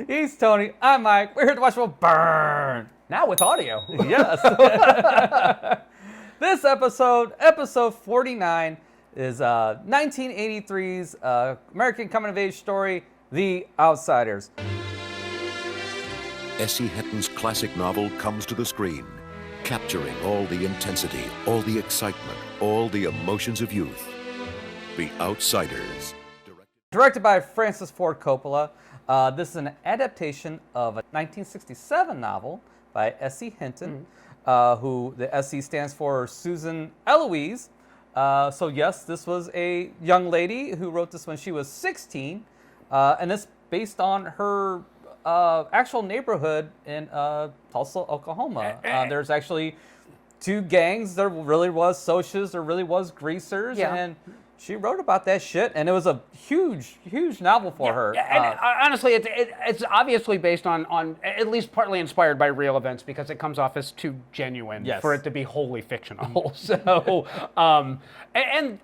He's Tony. I'm Mike. We're here to watch people burn. Now with audio. Yes. This episode 49, is 1983's American coming-of-age story, The Outsiders. S.E. Hinton's classic novel comes to the screen, capturing all the intensity, all the excitement, all the emotions of youth. The Outsiders. Directed by Francis Ford Coppola, this is an adaptation of a 1967 novel by S.E. Hinton, who the S.E. stands for Susan Eloise. So yes, this was a young lady who wrote this when she was 16, and it's based on her actual neighborhood in Tulsa, Oklahoma. There's actually two gangs. There really was Socias, there really was Greasers, and she wrote about that shit, and it was a huge novel for her. And honestly, it's obviously based on at least partly inspired by real events because it comes off as too genuine for it to be wholly fictional. So, and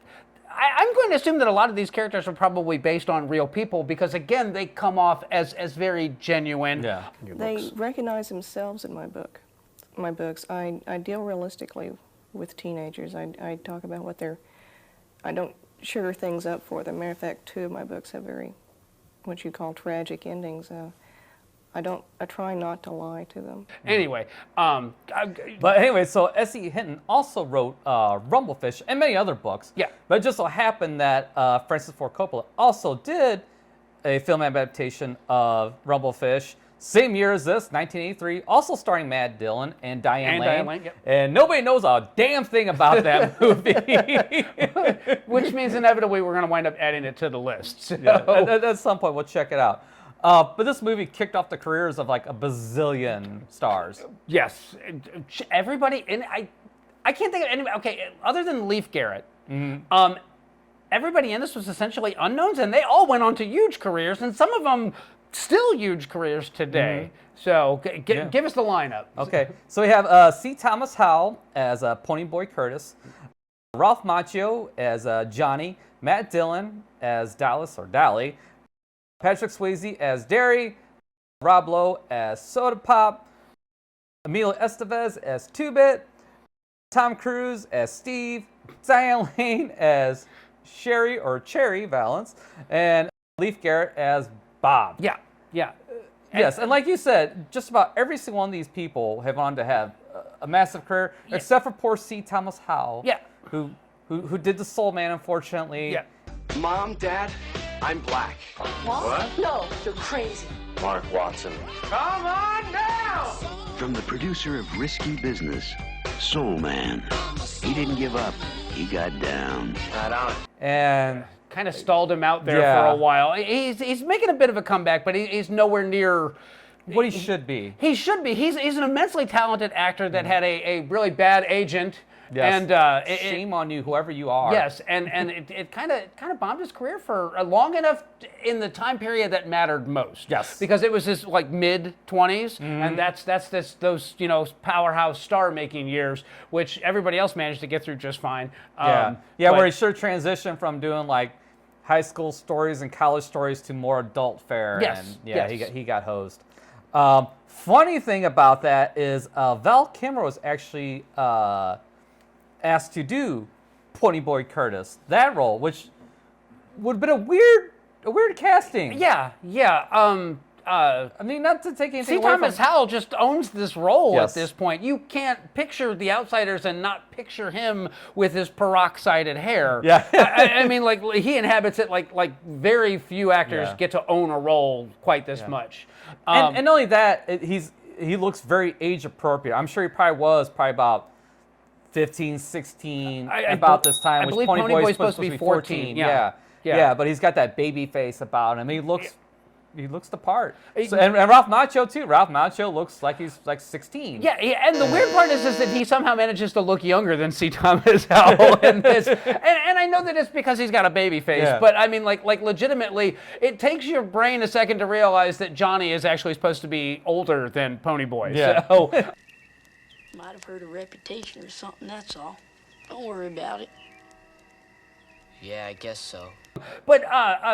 I'm going to assume that a lot of these characters are probably based on real people because, again, they come off as very genuine. Yeah. They recognize themselves in my books. I deal realistically with teenagers. I talk about I don't sugar things up for them. Matter of fact, two of my books have very, what you call tragic endings. I try not to lie to them. Anyway, but anyway, so S.E. Hinton also wrote Rumblefish and many other books. Yeah. But it just so happened that Francis Ford Coppola also did a film adaptation of Rumblefish, same year as this, 1983, also starring Matt Dillon and Diane Lane. And nobody knows a damn thing about that movie. Which means inevitably we're going to wind up adding it to the list. So. Yeah, at some point, we'll check it out. But this movie kicked off the careers of like a bazillion stars. Yes. Everybody, and I can't think of anybody, okay, other than Leif Garrett, everybody in this was essentially unknowns, and they all went on to huge careers, and some of them still huge careers today. So give us the lineup. Okay, so we have C. Thomas Howell as Ponyboy Curtis, Ralph Macchio as Johnny, Matt Dillon as Dallas or Dally, Patrick Swayze as Derry, Rob Lowe as Soda Pop, Emilio Estevez as Two-Bit, Tom Cruise as Steve, Diane Lane as Sherry or Cherry Valance, and Leif Garrett as Bob. Yeah. Yes, and like you said, just about every single one of these people have gone to have a massive career, except for poor C. Thomas Howell, who did The Soul Man, unfortunately. Yeah. Mom, Dad, I'm black. What? No, you're crazy. Mark Watson. Come on now! From the producer of Risky Business, Soul Man. He didn't give up. He got down. Right on. And kind of stalled him out there for a while. He's making a bit of a comeback, but he's nowhere near what he should be. He should be. He's an immensely talented actor that had a really bad agent. Yes. And shame on you, whoever you are. Yes, and it kind of bombed his career for long enough in the time period that mattered most. Yes, because it was his like mid-20s, and that's those powerhouse star-making years, which everybody else managed to get through just fine. Where he sure transitioned from doing like high school stories and college stories to more adult fare. Yes. And he got hosed. Funny thing about that is Val Kilmer was actually asked to do Ponyboy Curtis, that role, which would have been a weird casting. Yeah. I mean, not to take anything C. away Thomas from Howell just owns this role at this point. You can't picture The Outsiders and not picture him with his peroxided hair. Yeah. I mean, like he inhabits it like very few actors get to own a role quite this much. And not only that, he looks very age appropriate. I'm sure he was about 15, 16, about this time. I believe Ponyboy's supposed to be 14. Yeah, but he's got that baby face about him. He looks the part. So, and Ralph Macchio too. Ralph Macchio looks like he's like 16. Yeah, and the weird part is that he somehow manages to look younger than C. Thomas Howell in this. And I know that it's because he's got a baby face, but I mean, like legitimately, it takes your brain a second to realize that Johnny is actually supposed to be older than Ponyboy. Yeah. So. Might have hurt her reputation or something, that's all. Don't worry about it. Yeah, I guess so. But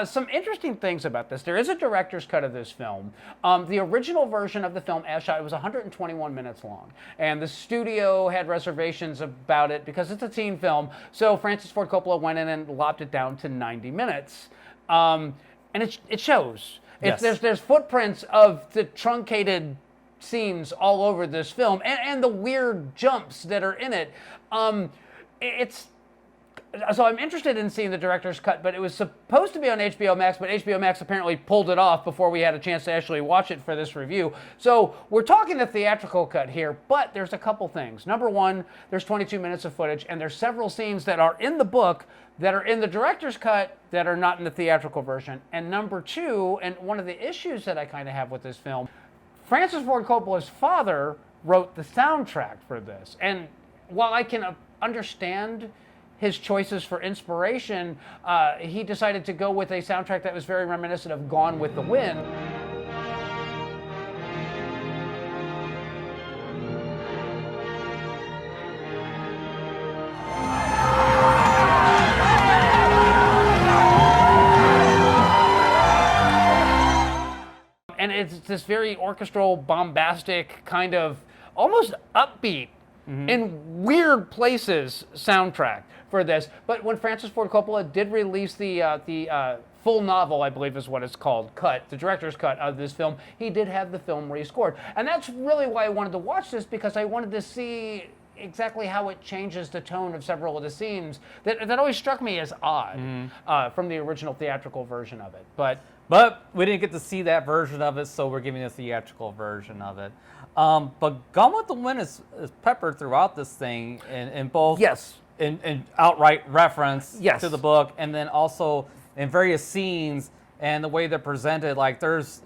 some interesting things about this. There is a director's cut of this film. The original version of the film, as shot, it was 121 minutes long. And the studio had reservations about it because it's a teen film. So Francis Ford Coppola went in and lopped it down to 90 minutes. And it shows. Yes. There's footprints of the truncated scenes all over this film and the weird jumps that are in it. So I'm interested in seeing the director's cut, but it was supposed to be on HBO Max, but HBO Max apparently pulled it off before we had a chance to actually watch it for this review. So we're talking the theatrical cut here, but there's a couple things. Number one, there's 22 minutes of footage, and there's several scenes that are in the book that are in the director's cut that are not in the theatrical version. And number two, and one of the issues that I kind of have with this film, Francis Ford Coppola's father wrote the soundtrack for this. And while I can understand his choices for inspiration, he decided to go with a soundtrack that was very reminiscent of Gone with the Wind. And it's this very orchestral, bombastic, kind of almost upbeat in weird places soundtrack for this. But when Francis Ford Coppola did release the full novel, I believe is what it's called, cut, the director's cut of this film, he did have the film rescored. And that's really why I wanted to watch this, because I wanted to see exactly how it changes the tone of several of the scenes that always struck me as odd from the original theatrical version of it. But we didn't get to see that version of it, so we're giving a theatrical version of it. But Gone with the Wind is peppered throughout this thing in both in outright reference to the book, and then also in various scenes and the way they're presented. Like there's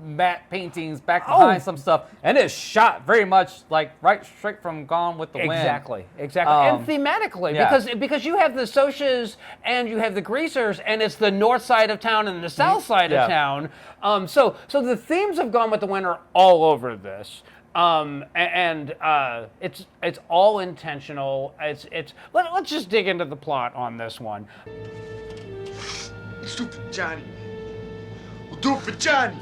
matte paintings back behind some stuff, and it's shot very much like right straight from Gone with the Wind. Exactly. And thematically, because you have the Socs and you have the Greasers, and it's the north side of town and the south side of town. So the themes of Gone with the Wind are all over this. It's all intentional. Let's just dig into the plot on this one. Let's do it for Johnny. We'll do it for Johnny.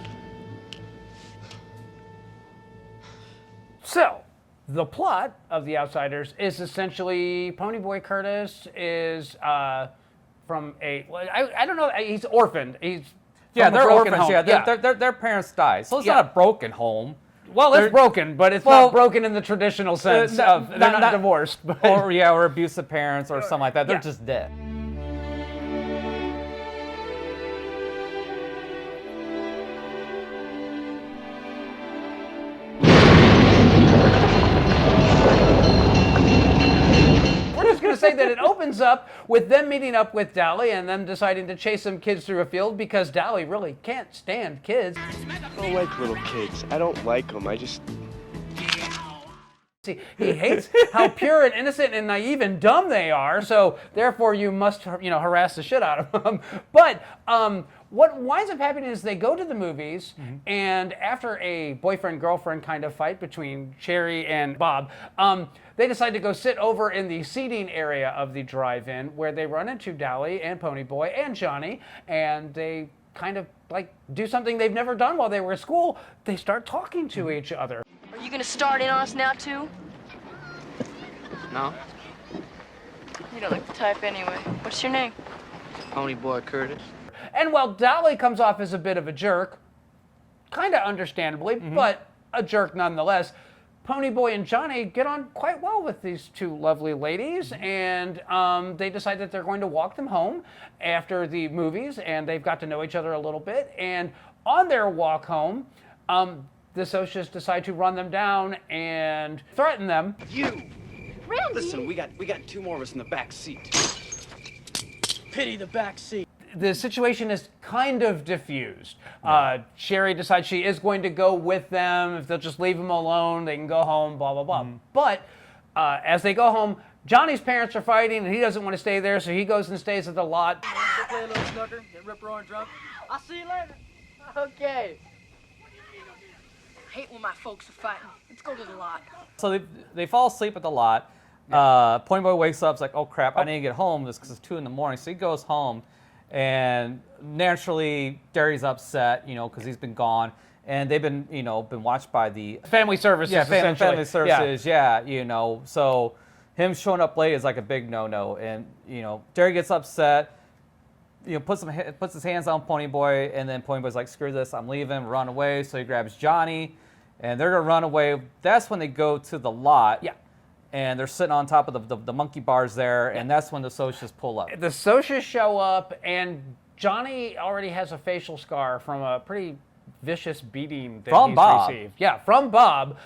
So, the plot of The Outsiders is essentially Ponyboy Curtis is from I don't know, he's orphaned. He's they're orphans. Home. Their parents died, so it's not a broken home. Well, it's broken, but it's not broken in the traditional sense of they're not divorced, but or abusive parents or something like that. They're just dead. To say that it opens up with them meeting up with Dally and them deciding to chase some kids through a field because Dally really can't stand kids. I don't like little kids. I don't like them. I just... See, he hates how pure and innocent and naive and dumb they are, so therefore you must, harass the shit out of them. But what winds up happening is they go to the movies, and after a boyfriend-girlfriend kind of fight between Cherry and Bob, they decide to go sit over in the seating area of the drive-in where they run into Dally and Ponyboy and Johnny, and they kind of do something they've never done while they were at school. They start talking to each other. Are you gonna start in on us now, too? No? You don't look the type anyway. What's your name? Ponyboy Curtis. And while Dally comes off as a bit of a jerk, kind of understandably, but a jerk nonetheless, Ponyboy and Johnny get on quite well with these two lovely ladies, and they decide that they're going to walk them home after the movies, and they've got to know each other a little bit. And on their walk home, the Socs decide to run them down and threaten them. You! Randy! Listen, we got two more of us in the back seat. Pity the back seat. The situation is kind of diffused. Cherry decides she is going to go with them. If they'll just leave them alone, they can go home, blah, blah, blah. But as they go home, Johnny's parents are fighting, and he doesn't want to stay there, so he goes and stays at the lot. Go play a little snooker, get rip-roaring drunk. I'll see you later. Okay. I hate when my folks are fighting. Let's go to the lot. So they fall asleep at the lot. Ponyboy wakes up, it's like, oh crap, I need to get home. This because it's 2 a.m. So he goes home, and naturally, Derry's upset, because he's been gone. And they've been, been watched by the family services. Yeah, family services. Yeah, so him showing up late is like a big no-no. And Derry gets upset. Puts his hands on Ponyboy, and then Ponyboy's like, screw this, I'm leaving, run away. So he grabs Johnny, and they're gonna run away. That's when they go to the lot. Yeah. And they're sitting on top of the monkey bars there, and that's when the Socias pull up. The Socias show up, and Johnny already has a facial scar from a pretty vicious beating that he's received. Yeah, from Bob.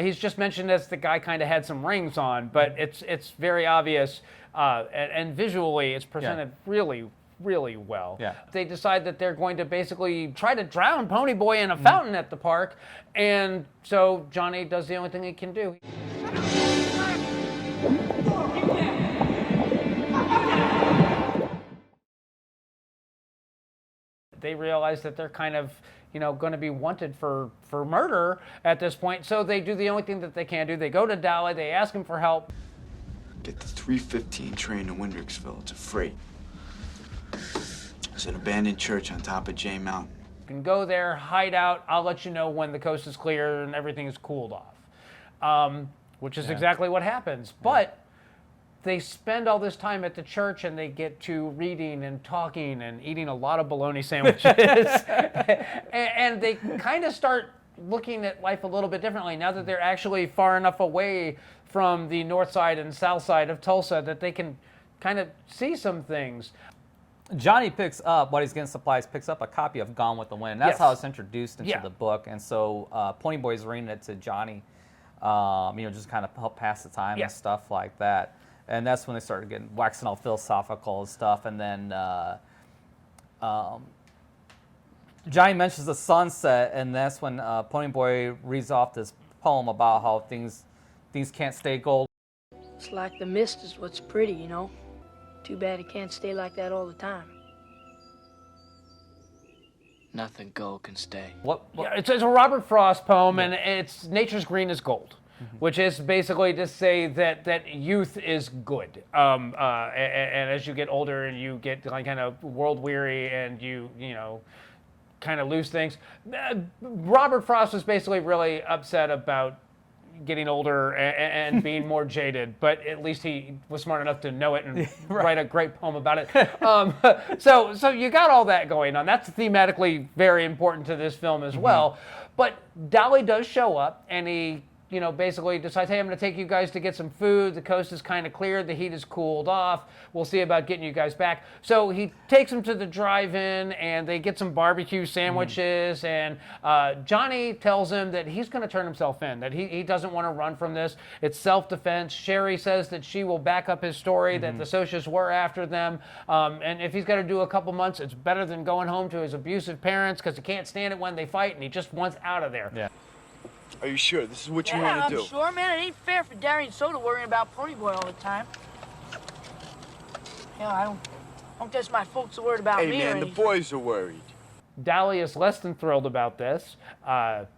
He's just mentioned as the guy kind of had some rings on, but it's very obvious, and visually it's presented really, really well. Yeah. They decide that they're going to basically try to drown Ponyboy in a fountain at the park, and so Johnny does the only thing he can do. They realize that they're kind of, going to be wanted for murder at this point. So they do the only thing that they can do. They go to Dally. They ask him for help. Get the 3:15 train to Windricksville. It's a freight. It's an abandoned church on top of Jay Mountain. You can go there, hide out. I'll let you know when the coast is clear and everything is cooled off, which is exactly what happens. But they spend all this time at the church, and they get to reading and talking and eating a lot of bologna sandwiches. and they kind of start looking at life a little bit differently now that they're actually far enough away from the north side and south side of Tulsa that they can kind of see some things. Johnny picks up, while he's getting supplies, picks up a copy of Gone with the Wind. That's how it's introduced into the book. And so Ponyboy's reading it to Johnny, just kind of help pass the time and stuff like that. And that's when they started getting waxing all philosophical and stuff. And then Johnny mentions the sunset, and that's when Ponyboy reads off this poem about how things can't stay gold. It's like the mist is what's pretty, Too bad it can't stay like that all the time. Nothing gold can stay. What? Yeah, it's a Robert Frost poem, and it's nature's green is gold. Which is basically to say that youth is good, and as you get older and you get kind of world weary and you kind of lose things. Robert Frost was basically really upset about getting older and being more jaded, but at least he was smart enough to know it and write a great poem about it. So you got all that going on. That's thematically very important to this film as well. But Dolly does show up, and he basically decides, hey, I'm going to take you guys to get some food. The coast is kind of cleared. The heat is cooled off. We'll see about getting you guys back. So he takes them to the drive-in, and they get some barbecue sandwiches. And Johnny tells him that he's going to turn himself in, that he doesn't want to run from this. It's self-defense. Sherry says that she will back up his story, that the Socias were after them. And if he's got to do a couple months, it's better than going home to his abusive parents because he can't stand it when they fight, and he just wants out of there. Yeah. Are you sure this is what you want to do? I'm sure, man. It ain't fair for Darry and Soda worrying about Ponyboy all the time. I don't guess my folks are worried about me. Hey, man, the boys are worried. Dally is less than thrilled about this, but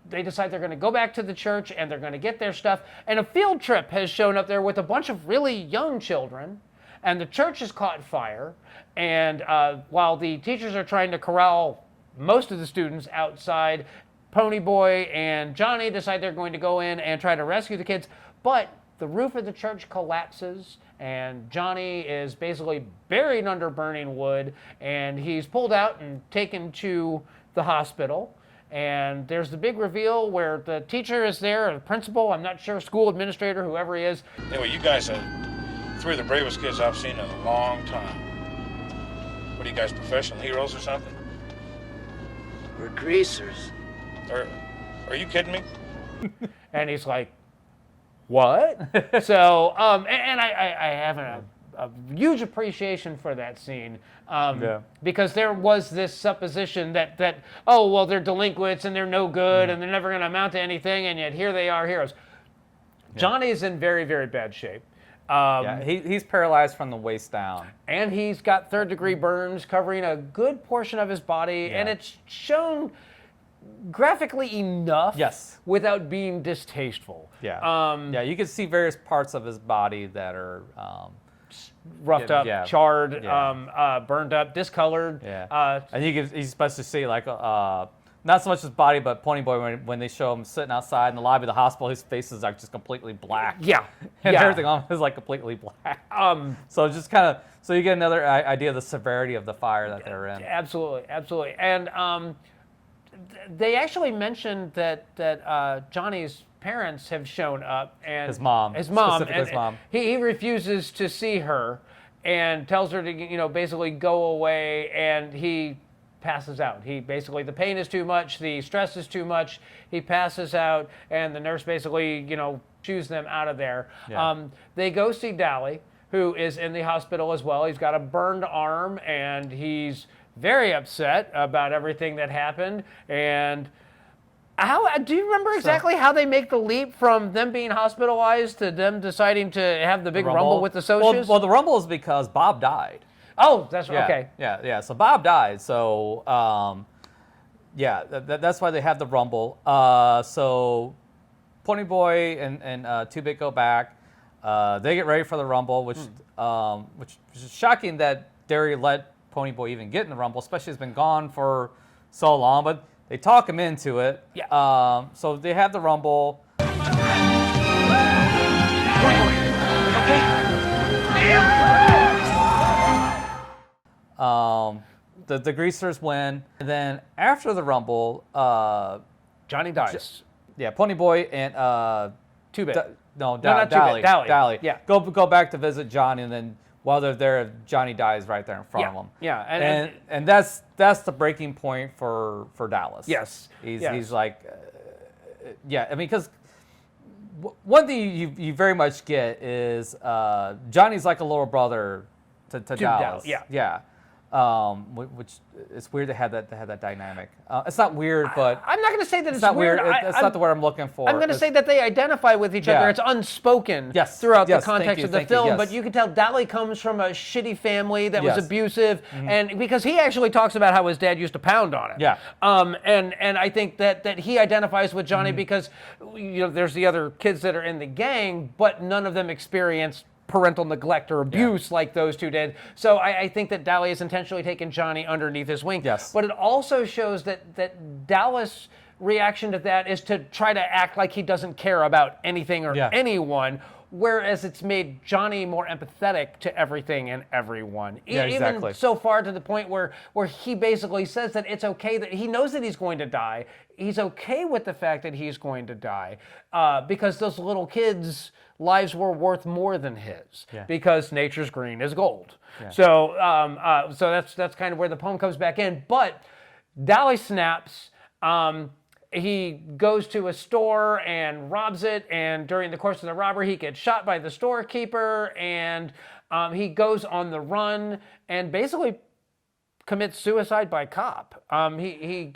they decide they're going to go back to the church and they're going to get their stuff. And a field trip has shown up there with a bunch of really young children, and the church has caught fire. And while the teachers are trying to corral most of the students outside, Ponyboy and Johnny decide they're going to go in and try to rescue the kids, but the roof of the church collapses, and Johnny is basically buried under burning wood, and he's pulled out and taken to the hospital. And there's the big reveal where the teacher is there, the principal, I'm not sure, school administrator, whoever he is. Anyway, you guys are three of the bravest kids I've seen in a long time. What are you guys, professional heroes or something? We're greasers. Are you kidding me? And he's like, what? So, and I have a huge appreciation for that scene because there was this supposition that oh, well, they're delinquents and they're no good and they're never going to amount to anything, and yet here they are, heroes. Johnny's in very, very bad shape. He's paralyzed from the waist down. And he's got third-degree burns covering a good portion of his body, and it's shown graphically enough. Yes. Without being distasteful. Yeah. Yeah, you can see various parts of his body that are roughed up, charred, burned up, discolored. Yeah. And you're supposed to see like not so much his body, but Pony Boy when they show him sitting outside in the lobby of the hospital, his face is like just completely black. Yeah. And everything on him is like completely black. So just kind of you get another idea of the severity of the fire that they're in. Absolutely, absolutely. And they actually mentioned that Johnny's parents have shown up, and his mom, and his mom. He refuses to see her, and tells her to basically go away, and he passes out. The pain is too much, the stress is too much. He passes out, and the nurse basically shoos them out of there. Yeah. They go see Dally, who is in the hospital as well. He's got a burned arm, and he's very upset about everything that happened. And do you remember exactly how they make the leap from them being hospitalized to them deciding to have the big rumble with the socios? Well, the rumble is because Bob died. Oh, that's right. Okay. Yeah. So Bob died. So that's why they have the rumble. So Pony Boy and Two Bit go back. They get ready for the rumble, which is shocking that Derry let Pony Boy even get in the rumble, especially he's been gone for so long. But they talk him into it. Yeah. So they have the rumble. The Greasers win, and then after the rumble, Johnny dies. Pony Boy and Two Bit. Dally. Yeah. Go back to visit Johnny, and then while they're there, Johnny dies right there in front of them. Yeah. And that's the breaking point for Dallas. Yes. He's like, I mean, because one thing you very much get is Johnny's like a little brother to Dallas. Yeah. Which it's weird to have that dynamic. It's not weird, but I'm not going to say that it's not weird. It's not the word I'm looking for. I'm going to say that they identify with each other. It's unspoken throughout the context of the film, but you can tell Dally comes from a shitty family that was abusive, and because he actually talks about how his dad used to pound on it. Yeah. And I think that he identifies with Johnny because there's the other kids that are in the gang, but none of them experienced parental neglect or abuse like those two did. So I think that Dally has intentionally taken Johnny underneath his wing. Yes. But it also shows that Dallas' reaction to that is to try to act like he doesn't care about anything or anyone, whereas it's made Johnny more empathetic to everything and everyone. Exactly. Even so far to the point where he basically says that it's okay, that he knows that he's going to die. He's okay with the fact that he's going to die because those little kids' lives were worth more than his because nature's green is gold. Yeah. So that's kind of where the poem comes back in. But Dally snaps. He goes to a store and robs it, and during the course of the robbery, he gets shot by the storekeeper, and he goes on the run and basically commits suicide by cop. He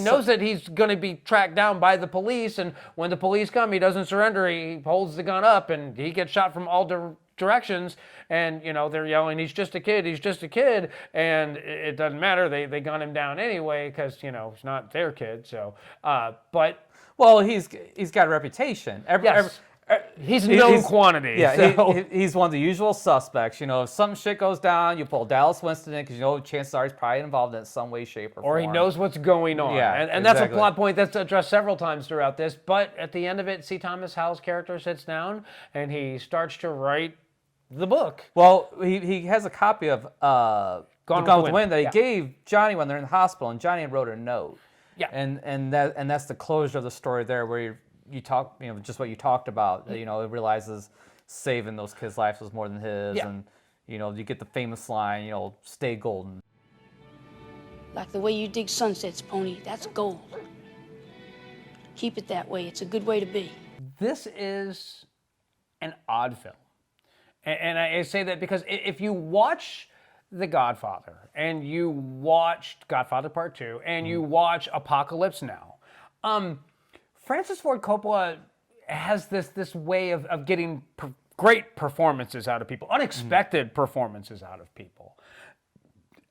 knows that he's going to be tracked down by the police, and when the police come, he doesn't surrender. He holds the gun up, and he gets shot from all directions. And they're yelling, "He's just a kid! He's just a kid!" And it doesn't matter. They gun him down anyway because he's not their kid. So, but he's got a reputation. He's known quantity. Yeah, so. he's one of the usual suspects. If some shit goes down, you pull Dallas Winston in because chances are he's probably involved in some way, shape, or form. Or he knows what's going on. Yeah, and that's a plot point that's addressed several times throughout this. But at the end of it, C. Thomas Howell's character sits down and he starts to write the book. Well, he has a copy of Gone with the Wind that he gave Johnny when they're in the hospital, and Johnny wrote a note. Yeah. And that's the closure of the story there, where you talk, just what you talked about. It realizes saving those kids' lives was more than his, and you get the famous line, "Stay golden." Like the way you dig sunsets, Pony. That's gold. Keep it that way. It's a good way to be. This is an odd film, and I say that because if you watch The Godfather and you watched Godfather Part 2 and you watch Apocalypse Now, Francis Ford Coppola has this way of getting great performances out of people, unexpected performances out of people.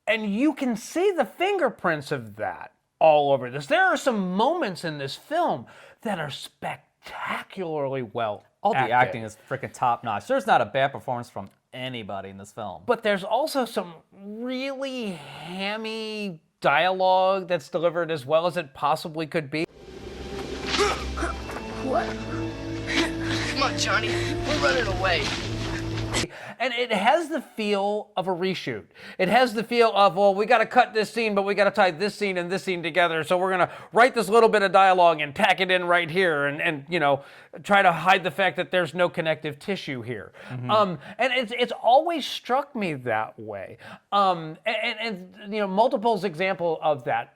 And you can see the fingerprints of that all over this. There are some moments in this film that are spectacularly well All the acted. acting is freaking top notch. There's not a bad performance from anybody in this film. But there's also some really hammy dialogue that's delivered as well as it possibly could be. What? Come on, Johnny. We're running away. And it has the feel of a reshoot. It has the feel of, well, we got to cut this scene, but we got to tie this scene and this scene together. So we're going to write this little bit of dialogue and tack it in right here and you know, try to hide the fact that there's no connective tissue here. And it's always struck me that way. And you know, multiples example of that.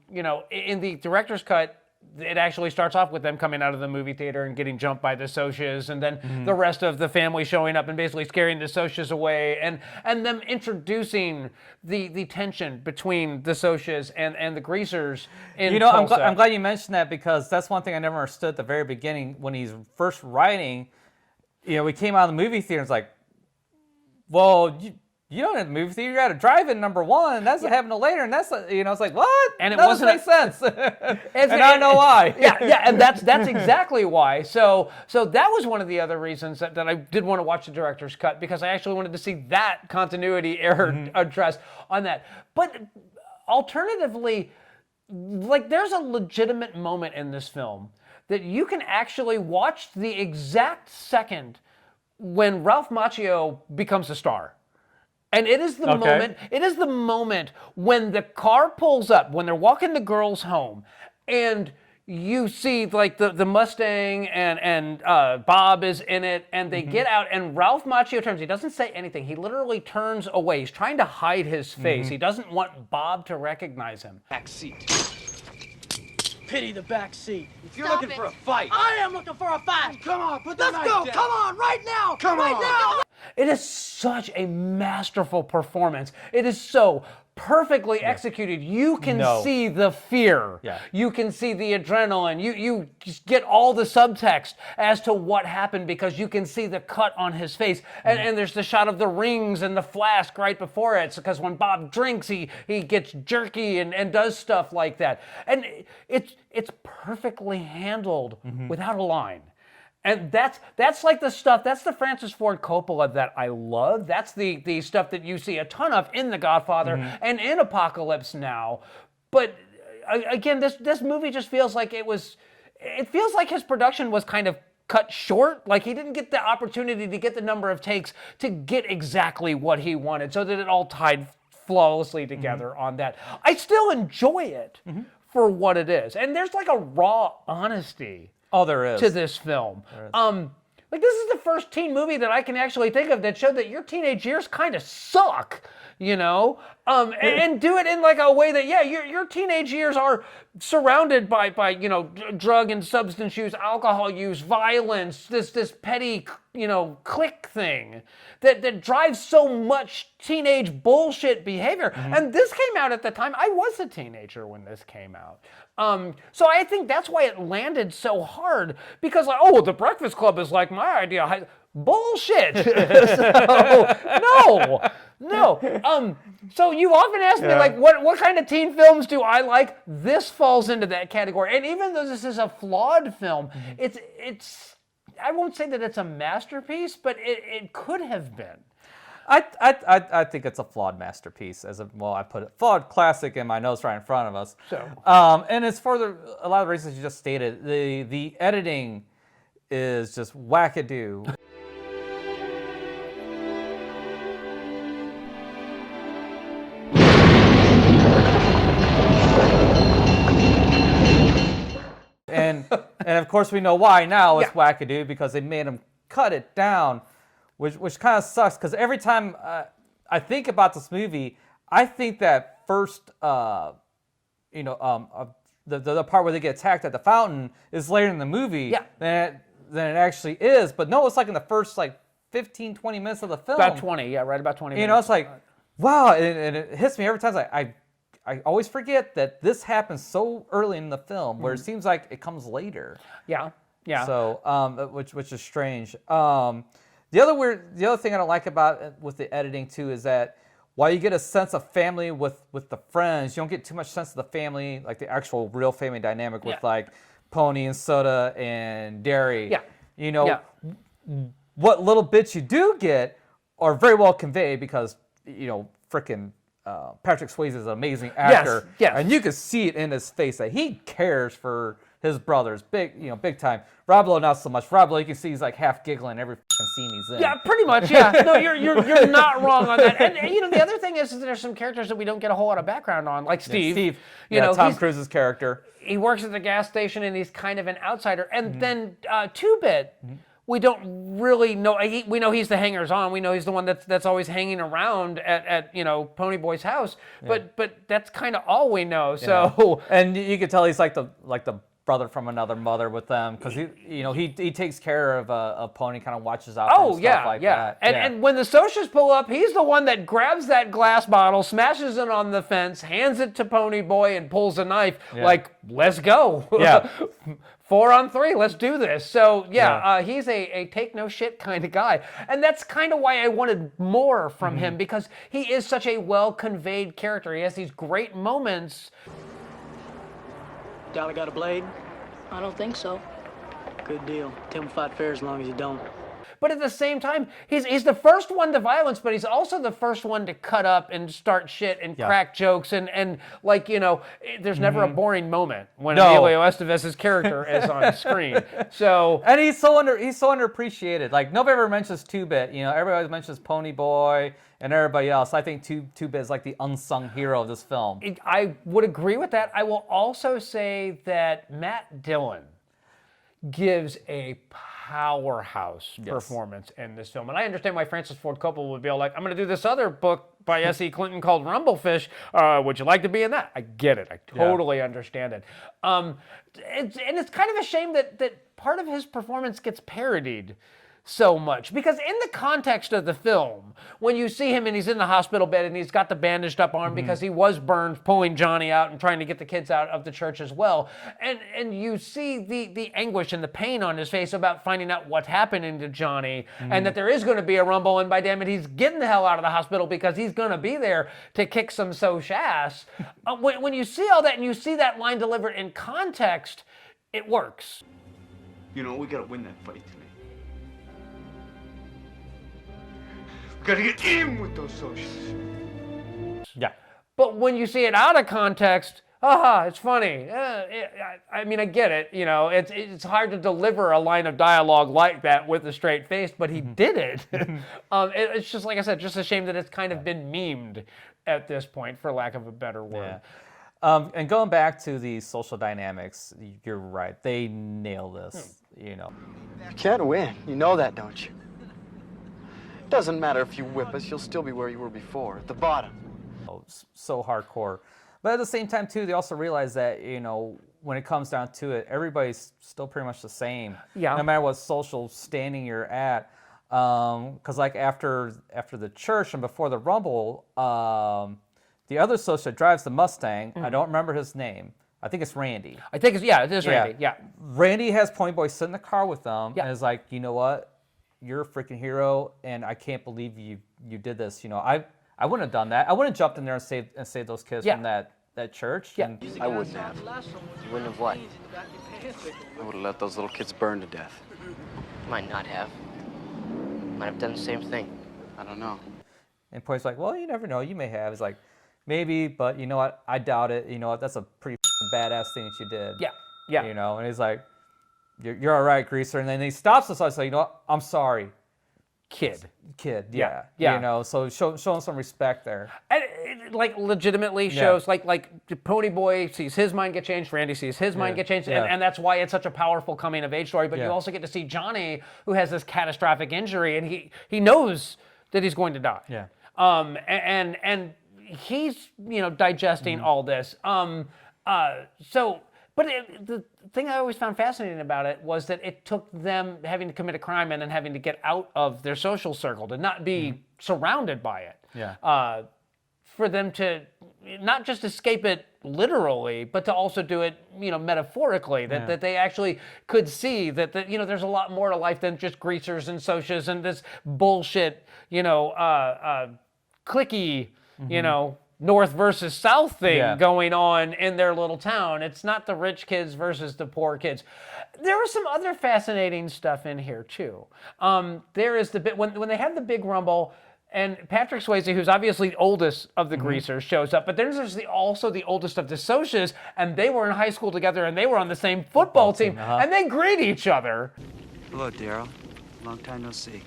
You know, in the director's cut, it actually starts off with them coming out of the movie theater and getting jumped by the Socs, and then the rest of the family showing up and basically scaring the Socs away, and them introducing the tension between the Socs and the Greasers in You know, I'm Tulsa. glad you mentioned that, because that's one thing I never understood at the very beginning when he's first writing. You know, we came out of the movie theater and it's like, well, you don't have a movie theater. You got to drive in, number one, and that's happening later. And that's, you know, it's like, what? And it that wasn't doesn't make sense. And I know why. Yeah, and that's exactly why. So that was one of the other reasons that I did want to watch the director's cut, because I actually wanted to see that continuity error addressed on that. But alternatively, like, there's a legitimate moment in this film that you can actually watch the exact second when Ralph Macchio becomes a star. And it is the moment. It is the moment when the car pulls up, when they're walking the girls home, and you see like the Mustang and Bob is in it, and they get out, and Ralph Macchio turns. He doesn't say anything. He literally turns away. He's trying to hide his face. He doesn't want Bob to recognize him. Back seat. Pity the back seat. If you're Stop looking it. for a fight. I am looking for a fight. Come on, put the Let's knife go. down. Come on, right now. Come right on. now. It is such a masterful performance. It is so perfectly executed. You can see the fear. Yeah. You can see the adrenaline. You just get all the subtext as to what happened, because you can see the cut on his face. And there's the shot of the rings and the flask right before it. Because when Bob drinks, he gets jerky and does stuff like that. And it's perfectly handled without a line. And that's like the stuff, that's the Francis Ford Coppola that I love. That's the stuff that you see a ton of in The Godfather and in Apocalypse Now. But again, this movie just feels like it feels like his production was kind of cut short. Like he didn't get the opportunity to get the number of takes to get exactly what he wanted, so that it all tied flawlessly together on that. I still enjoy it for what it is. And there's like a raw honesty there is. to this film. Like, this is the first teen movie that I can actually think of that showed that your teenage years kind of suck, you know? And do it in like a way that, yeah, your teenage years are surrounded by you know, drug and substance use, alcohol use, violence, this petty, you know, clique thing that drives so much teenage bullshit behavior. And this came out at the time. I was a teenager when this came out. So I think that's why it landed so hard, because like, oh, the Breakfast Club is like my idea. Bullshit. No. So you often ask me like, what kind of teen films do I like? This falls into that category. And even though this is a flawed film, it's I won't say that it's a masterpiece, but it could have been. I think it's a flawed masterpiece, I put it, flawed classic in my notes right in front of us. So, and it's for a lot of the reasons you just stated. The editing is just wackadoo. and of course we know why now. It's wackadoo because they made him cut it down. Which kind of sucks, because every time I think about this movie, I think that first, the part where they get attacked at the fountain is later in the movie than it actually is. But no, it's like in the first 15, 20 minutes of the film. About 20, right about 20 minutes. You know, it's like, wow, and it hits me every time. I always forget that this happens so early in the film, where it seems like it comes later. Yeah. So, which is strange. The other thing I don't like about it with the editing too is that while you get a sense of family with the friends, you don't get too much sense of the family, like the actual real family dynamic with like Pony and Soda and Derry. Yeah. You know, what little bits you do get are very well conveyed because, you know, frickin' Patrick Swayze is an amazing actor. Yes. And you can see it in his face that he cares for his brothers, big time. Rob Lowe, not so much. Rob Lowe, you can see he's like half giggling every scene he's in. Yeah, pretty much. Yeah, no, you're not wrong on that. And you know, the other thing is that there's some characters that we don't get a whole lot of background on, like Steve. Steve, you know, Tom Cruise's character. He works at the gas station and he's kind of an outsider. And then Two-Bit, we don't really know. We know he's the hangers-on. We know he's the one that's always hanging around at you know, Ponyboy's house. But that's kind of all we know. So and you can tell he's like the brother from another mother with them because he takes care of a Pony, kind of watches out for him, stuff like that. And when the Socias pull up, he's the one that grabs that glass bottle, smashes it on the fence, hands it to Ponyboy, and pulls a knife. Like, let's go. Yeah. 4 on 3, let's do this. So, he's a take no shit kind of guy. And that's kind of why I wanted more from him, because he is such a well-conveyed character. He has these great moments. Dolly got a blade? I don't think so. Good deal. Tim will fight fair as long as you don't. But at the same time, he's the first one to violence, but he's also the first one to cut up and start shit and crack jokes and like, you know, there's never a boring moment when Emilio Estevez's character is on screen. So and he's so underappreciated. Like nobody ever mentions Two-Bit. You know, everybody always mentions Ponyboy and everybody else. I think Two-Bit is like the unsung hero of this film. I would agree with that. I will also say that Matt Dillon gives a powerhouse performance in this film. And I understand why Francis Ford Coppola would be all like, I'm going to do this other book by S.E. Clinton called Rumblefish. Would you like to be in that? I get it. I totally understand it. It's kind of a shame that part of his performance gets parodied so much, because in the context of the film, when you see him and he's in the hospital bed and he's got the bandaged up arm because he was burned pulling Johnny out and trying to get the kids out of the church as well, and you see the anguish and the pain on his face about finding out what's happening to Johnny and that there is going to be a rumble, and by damn it, he's getting the hell out of the hospital because he's going to be there to kick some Soch ass. When you see all that and you see that line delivered in context, it works. You know, we gotta win that fight tonight. Gotta get in with those socials. Yeah. But when you see it out of context, it's funny. I mean, I get it. You know, it's hard to deliver a line of dialogue like that with a straight face, but he did it. It's just, like I said, just a shame that it's kind of been memed at this point, for lack of a better word. Yeah. And going back to the social dynamics, you're right. They nail this, you know. You can't win. You know that, don't you? Doesn't matter if you whip us, you'll still be where you were before, at the bottom. So hardcore. But at the same time, too, they also realize that, you know, when it comes down to it, everybody's still pretty much the same. Yeah. No matter what social standing you're at. Because, like, after the church and before the Rumble, the other social drives the Mustang. I don't remember his name. I think it's Randy. I think it is Randy, yeah. Randy has Ponyboy sit in the car with them and is like, you know what? You're a freaking hero, and I can't believe you did this. You know, I wouldn't have done that. I wouldn't have jumped in there and saved those kids from that church. Yeah. I wouldn't have. You wouldn't have what? I would have let those little kids burn to death. Might not have. Might have done the same thing. I don't know. And Point's like, well, you never know. You may have. It's like, maybe, but you know what? I doubt it. You know what? That's a pretty badass thing that you did. Yeah. You know, and he's like, You're all right, Greaser. And then he stops us. I say, you know what? I'm sorry. Kid. Yeah. You know, so show him some respect there. And it, like, legitimately shows, like Ponyboy sees his mind get changed, Randy sees his mind get changed, and that's why it's such a powerful coming-of-age story. But you also get to see Johnny, who has this catastrophic injury, and he knows that he's going to die. Yeah. And he's, you know, digesting all this. But the thing I always found fascinating about it was that it took them having to commit a crime and then having to get out of their social circle, to not be surrounded by it. Yeah. For them to not just escape it literally, but to also do it, you know, metaphorically, that they actually could see that, you know, there's a lot more to life than just greasers and socias and this bullshit, you know, cliquey you know, North versus South thing going on in their little town. It's not the rich kids versus the poor kids. There was some other fascinating stuff in here too. There is the bit when they have the big rumble, and Patrick Swayze, who's obviously the oldest of the Greasers, shows up. But then there's also the oldest of the Socs, and they were in high school together, and they were on the same football team, and they greet each other. Hello, Daryl. Long time no see.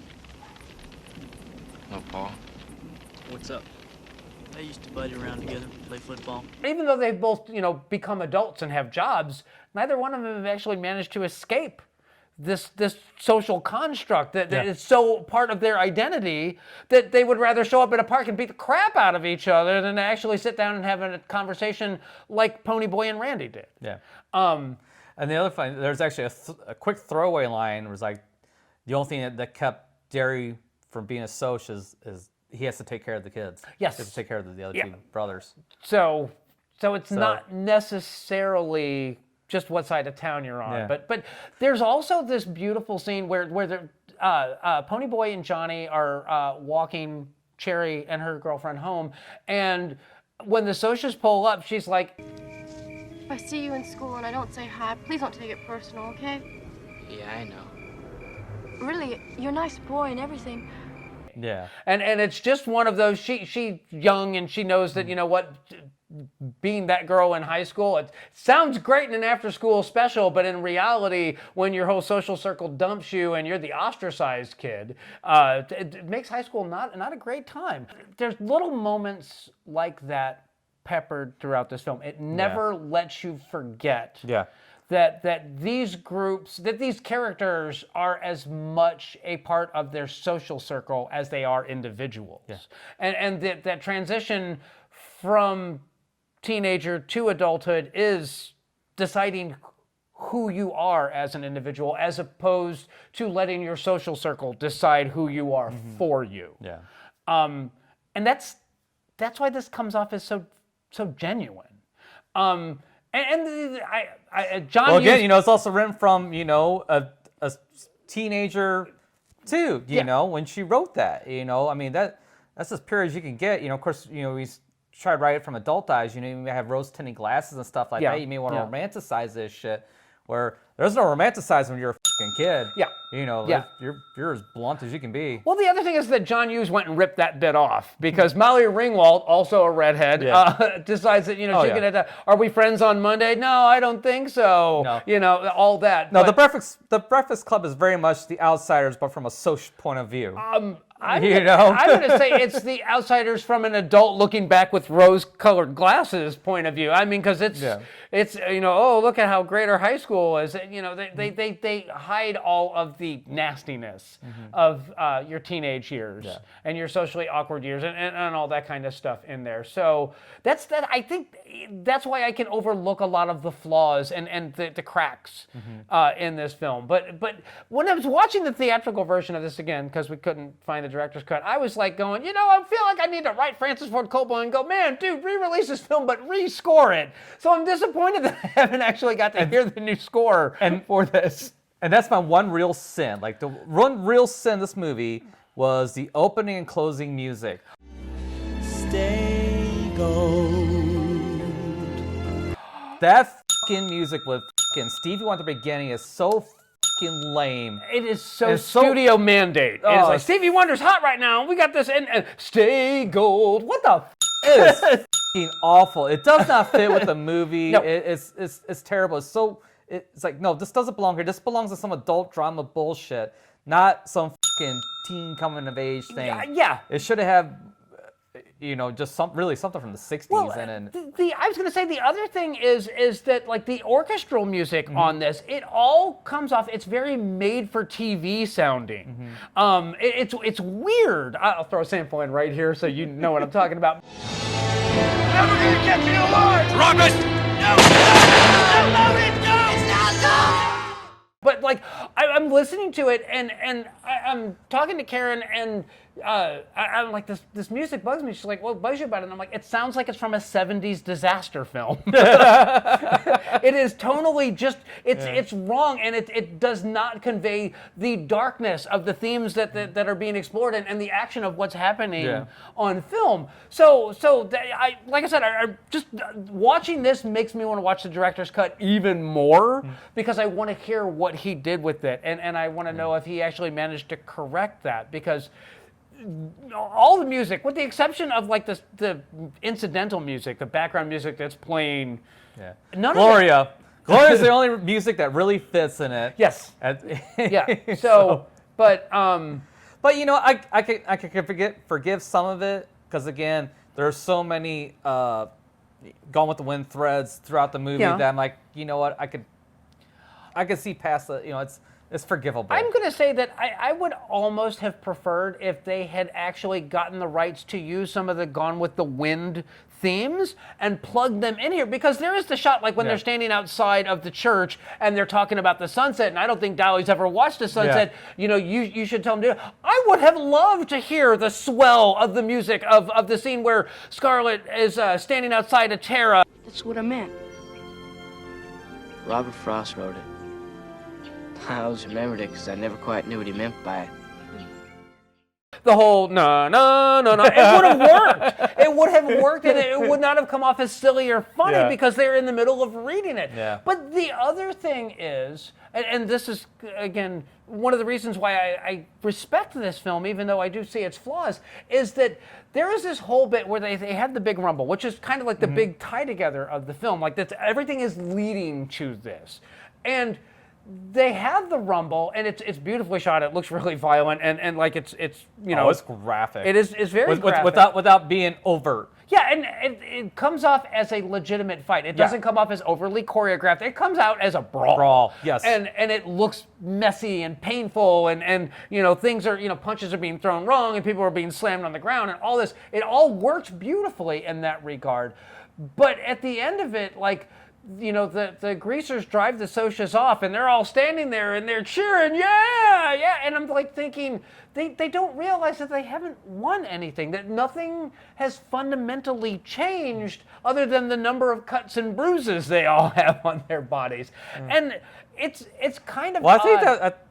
Hello, Paul. What's up? They used to buddy around together, play football. Even though they've both, you know, become adults and have jobs, neither one of them have actually managed to escape this social construct that is so part of their identity that they would rather show up at a park and beat the crap out of each other than to actually sit down and have a conversation like Pony Boy and Randy did. Yeah. And the other thing, there's actually a quick throwaway line was like, the only thing that kept Jerry from being a Soc is he has to take care of the kids. Yes. He has to take care of the other two brothers. So it's not necessarily just what side of town you're on. Yeah. But there's also this beautiful scene where Pony Boy and Johnny are walking Cherry and her girlfriend home, and when the Socs pull up, she's like, If I see you in school and I don't say hi, please don't take it personal, okay? Yeah, I know. Really, you're a nice boy and everything. Yeah. And it's just one of those, she's young and she knows that, you know what, being that girl in high school, it sounds great in an after-school special, but in reality, when your whole social circle dumps you and you're the ostracized kid, it makes high school not a great time. There's little moments like that peppered throughout this film. It never lets you forget that these groups, that these characters are as much a part of their social circle as they are individuals. Yeah. And that transition from teenager to adulthood is deciding who you are as an individual, as opposed to letting your social circle decide who you are for you. Yeah. And that's why this comes off as so genuine. John. Well, again, you know, it's also written from, you know, a teenager too. You know, when she wrote that. You know, I mean that's as pure as you can get. You know, of course, you know, he's tried to write it from adult eyes. You know, you may have rose-tinted glasses and stuff like that. You may want to romanticize this shit, where there's no romanticizing when you're a fucking kid. Yeah. You know, you're as blunt as you can be. Well, the other thing is that John Hughes went and ripped that bit off because Molly Ringwald, also a redhead, decides that, you know, she can. Are we friends on Monday? No, I don't think so. No. You know, all that. No, the Breakfast Club is very much the Outsiders, but from a social point of view. I'm going to say it's the Outsiders from an adult looking back with rose-colored glasses point of view. I mean, because it's you know, oh, look at how great our high school is. You know, they hide all of the nastiness of your teenage years and your socially awkward years and all that kind of stuff in there. So I think that's why I can overlook a lot of the flaws and the cracks in this film. But when I was watching the theatrical version of this again, because we couldn't find the director's cut, I was like going, you know, I feel like I need to write Francis Ford Coppola and go, man, dude, re-release this film, but re-score it. So I'm disappointed that I haven't actually got to hear the new score for this. And that's my one real sin. Like, the one real sin in this movie was the opening and closing music. Stay gold. That fucking music with fucking Stevie Wonder at the beginning is so fucking lame. It is so studio mandate. It's like, Stevie Wonder's hot right now. We got this and Stay Gold. What the It is fucking awful. It does not fit with the movie. No. It's terrible. It's like, no, this doesn't belong here. This belongs to some adult drama bullshit, not some fucking teen coming of age thing. Yeah. It should have, you know, just something from the 60s. I was going to say the other thing is that, like, the orchestral music on this, it all comes off, it's very made for TV sounding. It's weird. I'll throw a sample in right here so you know what I'm talking about. Never gonna get you alive! Robert! No! No, it's not! But, like, I'm listening to it and I'm talking to Karen, and I'm like, this music bugs me. She's like, what bugs you about it? And I'm like, it sounds like it's from a 70s disaster film. It is tonally just, it's wrong, and it does not convey the darkness of the themes that are being explored and the action of what's happening on film. So like I said, I just watching this makes me want to watch the director's cut even more because I want to hear what he did with it, and I want to know if he actually managed to correct that, because all the music, with the exception of like the incidental music, the background music that's playing, none Gloria. of it. Gloria's the only music that really fits in it. Yes. Yeah. So, but you know, I could forgive some of it because again, there's so many Gone with the Wind threads throughout the movie that I'm like, you know what, I could see past the, you know, it's forgivable. I'm going to say that I would almost have preferred if they had actually gotten the rights to use some of the Gone with the Wind themes and plug them in here, because there is the shot like when they're standing outside of the church and they're talking about the sunset, and I don't think Dolly's ever watched a sunset. You know, you should tell them to. I would have loved to hear the swell of the music of the scene where Scarlett is standing outside of Tara. That's what I meant. Robert Frost wrote it. I always remembered it because I never quite knew what he meant by it. The whole no, it would have worked. It would have worked, and it would not have come off as silly or funny because they're in the middle of reading it. But the other thing is, and this is again one of the reasons why I respect this film, even though I do see its flaws, is that there is this whole bit where they had the big rumble, which is kind of like the big tie together of the film. Like that, everything is leading to this, and they have the rumble, and it's beautifully shot. It looks really violent, and like it's you know, it's graphic. It's very graphic without being overt. Yeah, and it comes off as a legitimate fight. It doesn't come off as overly choreographed. It comes out as a brawl. Yes. And it looks messy and painful, and you know, things are, you know, punches are being thrown wrong, and people are being slammed on the ground, and all this. It all works beautifully in that regard. But at the end of it, like, you know, the greasers drive the Socias off, and they're all standing there and they're cheering, yeah, and I'm like thinking they don't realize that they haven't won anything, that nothing has fundamentally changed other than the number of cuts and bruises they all have on their bodies, and it's kind of odd.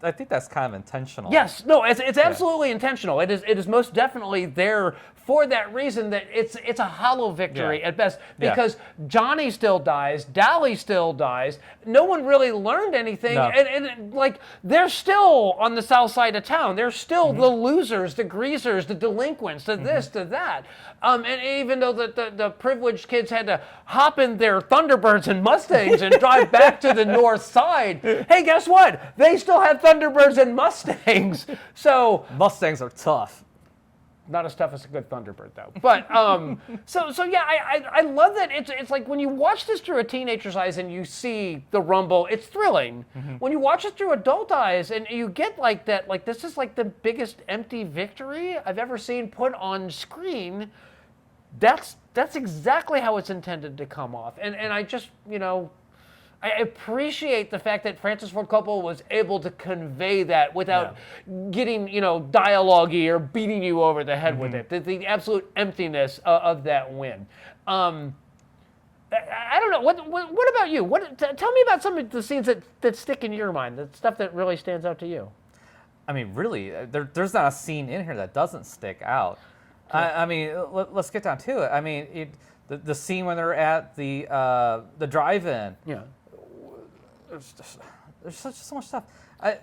I think that's kind of intentional. Yes, no, it's absolutely intentional. It is most definitely there for that reason, that it's a hollow victory at best, because Johnny still dies, Dolly still dies. No one really learned anything, and like they're still on the south side of town. They're still the losers, the greasers, the delinquents, the this, to that. And even though the privileged kids had to hop in their Thunderbirds and Mustangs and drive back to the north side, hey, guess what? They still have Thunderbirds and Mustangs. So Mustangs are tough. Not as tough as a good Thunderbird, though. But so yeah, I love that. It's like when you watch this through a teenager's eyes and you see the rumble, it's thrilling. When you watch it through adult eyes and you get like that, like this is like the biggest empty victory I've ever seen put on screen. That's exactly how it's intended to come off, and I just, you know, I appreciate the fact that Francis Ford Coppola was able to convey that without getting, you know, dialogue-y or beating you over the head with it. The absolute emptiness of that win. I don't know. What about you? Tell me about some of the scenes that stick in your mind, the stuff that really stands out to you. I mean, really, there's not a scene in here that doesn't stick out. I mean, let's get down to it. I mean, the scene when they're at the drive-in. Yeah. There's so much stuff. I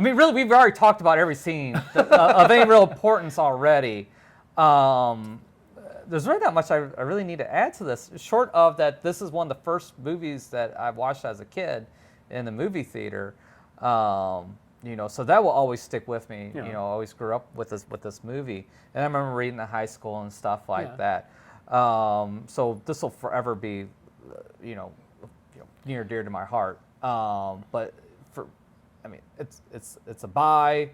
mean, really, we've already talked about every scene of any real importance already. There's really not much I really need to add to this, short of that this is one of the first movies that I watched as a kid in the movie theater. You know, so that will always stick with me. Yeah. You know, I always grew up with this movie, and I remember reading in high school and stuff like that. So this will forever be, you know, near and dear to my heart. But I mean, it's a buy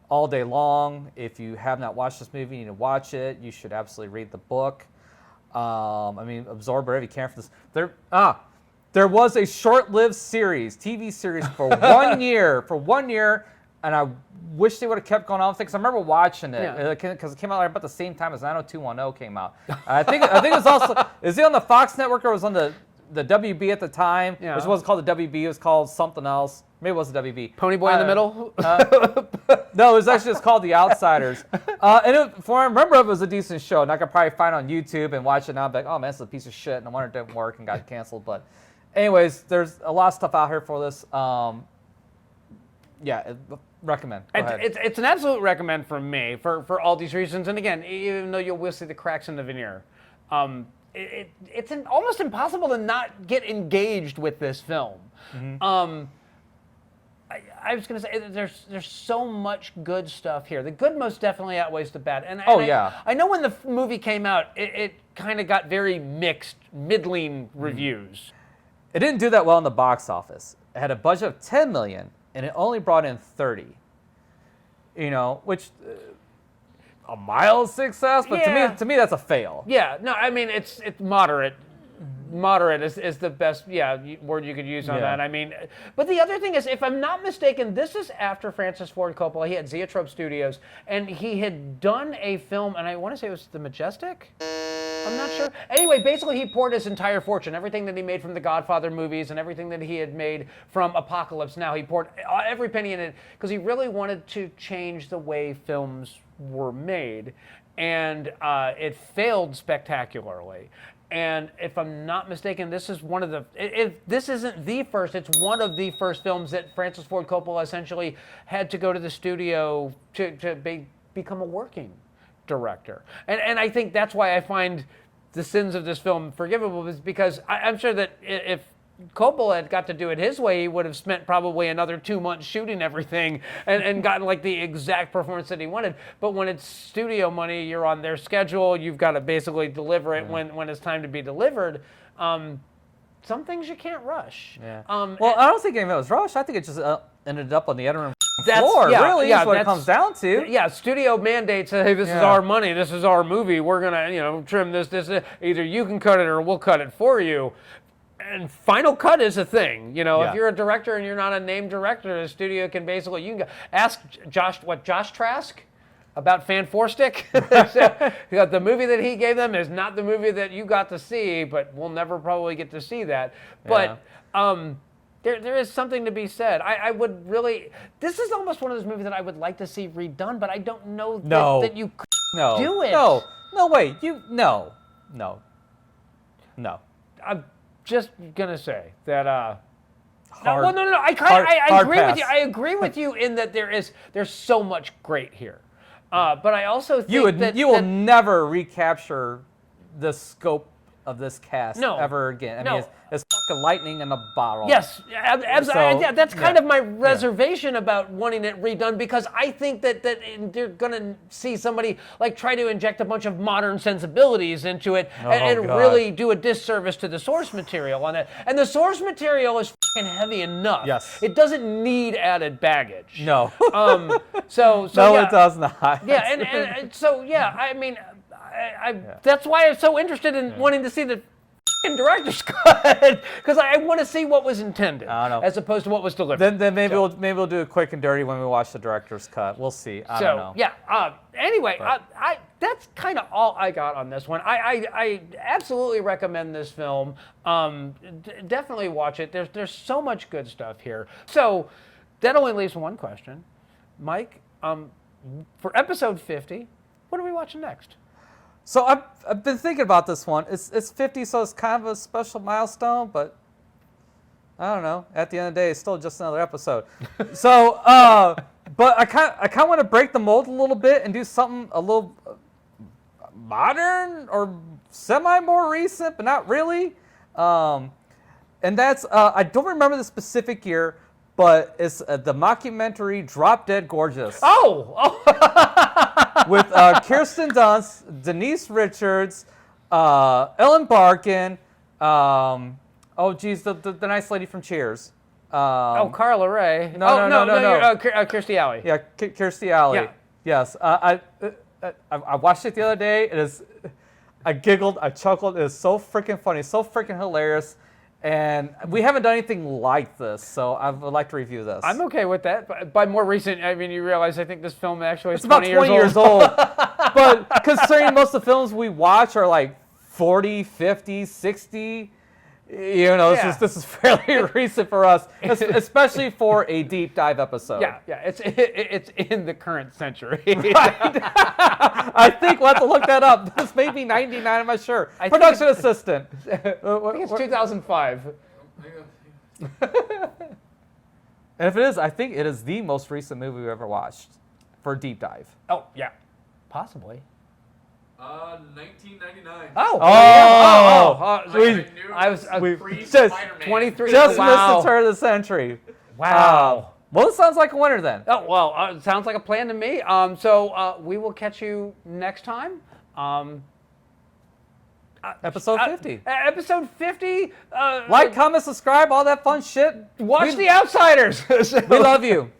all day long. If you have not watched this movie, you need to watch it. You should absolutely read the book. I mean, absorb whatever you can from this. There was a short-lived TV series for 1 year, and I wish they would have kept going on with it, because I remember watching it, because it came out right about the same time as 90210 came out. I think it was also, is it on the Fox network or was it on the WB at the time? Yeah. Which wasn't called the WB, it was called something else. Maybe it was the WB. Pony Boy in the Middle? No, it was actually just called The Outsiders. And for I remember, it was a decent show, and I could probably find it on YouTube and watch it now and be like, oh man, this is a piece of shit, and no wonder it didn't work and got canceled. But anyways, there's a lot of stuff out here for this. Recommend. Go ahead. It's an absolute recommend from me for all these reasons. And again, even though you'll see the cracks in the veneer, it's almost impossible to not get engaged with this film. Mm-hmm. I was going to say, there's so much good stuff here. The good most definitely outweighs the bad. And I know when the movie came out, it kind of got very mixed, middling reviews. It didn't do that well in the box office. It had a budget of $10 million, and it only brought in 30. You know, which a mild success, but to me that's a fail. Yeah, no, I mean it's moderate. Moderate is the best word you could use on that. I mean, but the other thing is, if I'm not mistaken, this is after Francis Ford Coppola. He had Zoetrope Studios, and he had done a film, and I want to say it was The Majestic. I'm not sure. Anyway, basically he poured his entire fortune, everything that he made from the Godfather movies and everything that he had made from Apocalypse Now. He poured every penny in it because he really wanted to change the way films were made, and it failed spectacularly. And if I'm not mistaken, this is one of the, if this isn't the first, it's one of the first films that Francis Ford Coppola essentially had to go to the studio to become a working director. And I think that's why I find the sins of this film forgivable, is because I'm sure that if Coppola had got to do it his way, he would have spent probably another 2 months shooting everything and gotten like the exact performance that he wanted. But when it's studio money, you're on their schedule. You've got to basically deliver it when it's time to be delivered. Some things you can't rush. Yeah. Well, I don't think any of it was rushed. I think it just ended up on the editing room floor. Yeah, really, is what it comes down to. Yeah, studio mandates, hey, this is our money, this is our movie. We're gonna, trim this. Either you can cut it or we'll cut it for you. And Final Cut is a thing. If you're a director and you're not a named director, the studio can basically, you can ask Josh Trask about Fan Four Stick. The movie that he gave them is not the movie that you got to see, but we'll never probably get to see that. But there is something to be said. I would really, this is almost one of those movies that I would like to see redone, but I don't know that you could do it. No, wait, no. I'm just gonna say that. Hard, no. I agree with you. I agree with you in that there's so much great here, but I also think you will never recapture the scope of this cast ever again. I mean, it's fucking lightning in a bottle. Yes, absolutely. That's kind of my reservation about wanting it redone, because I think that they're gonna see somebody like try to inject a bunch of modern sensibilities into it and really do a disservice to the source material on it. And the source material is fucking heavy enough. Yes. It doesn't need added baggage. No. So it does not. Yeah, and so I mean. That's why I'm so interested in wanting to see the director's cut, because I want to see what was intended as opposed to what was delivered. Then maybe we'll do it quick and dirty when we watch the director's cut. We'll see. I don't know. Yeah. Anyway, that's kind of all I got on this one. I absolutely recommend this film. Definitely watch it. There's so much good stuff here. So that only leaves one question, Mike. For episode 50, what are we watching next? So I've been thinking about this one. It's 50, so it's kind of a special milestone, but I don't know. At the end of the day, it's still just another episode. So, but I kind of want to break the mold a little bit and do something a little modern or semi more recent, but not really. And that's I don't remember the specific year, but it's the mockumentary Drop Dead Gorgeous. Oh. With Kirsten Dunst, Denise Richards, Ellen Barkin, the nice lady from Cheers. Carla Ray. No. Kirstie Alley. Yeah, Kirstie Alley. Yeah. Yes. I watched it the other day. I giggled, I chuckled. It is so freaking funny, so freaking hilarious. And we haven't done anything like this, so I would like to review this. I'm okay with that. But by more recent, I mean, you realize I think this film actually is it's about 20 years old. But considering most of the films we watch are like 40, 50, 60, you know, this is fairly recent for us, especially for a deep dive episode. Yeah, it's in the current century. Right. I think we'll have to look that up. This may be 99, I'm not sure. Production assistant. I think it's 2005. And if it is, I think it is the most recent movie we've ever watched for a deep dive. Oh, yeah. Possibly. 1999. I was just 23. Just missed the turn of the century. Wow. Well, it sounds like a winner then. Oh, well, it sounds like a plan to me. So we will catch you next time. Episode 50. Episode 50. Like, comment, subscribe, all that fun shit. Watch The Outsiders. We love you.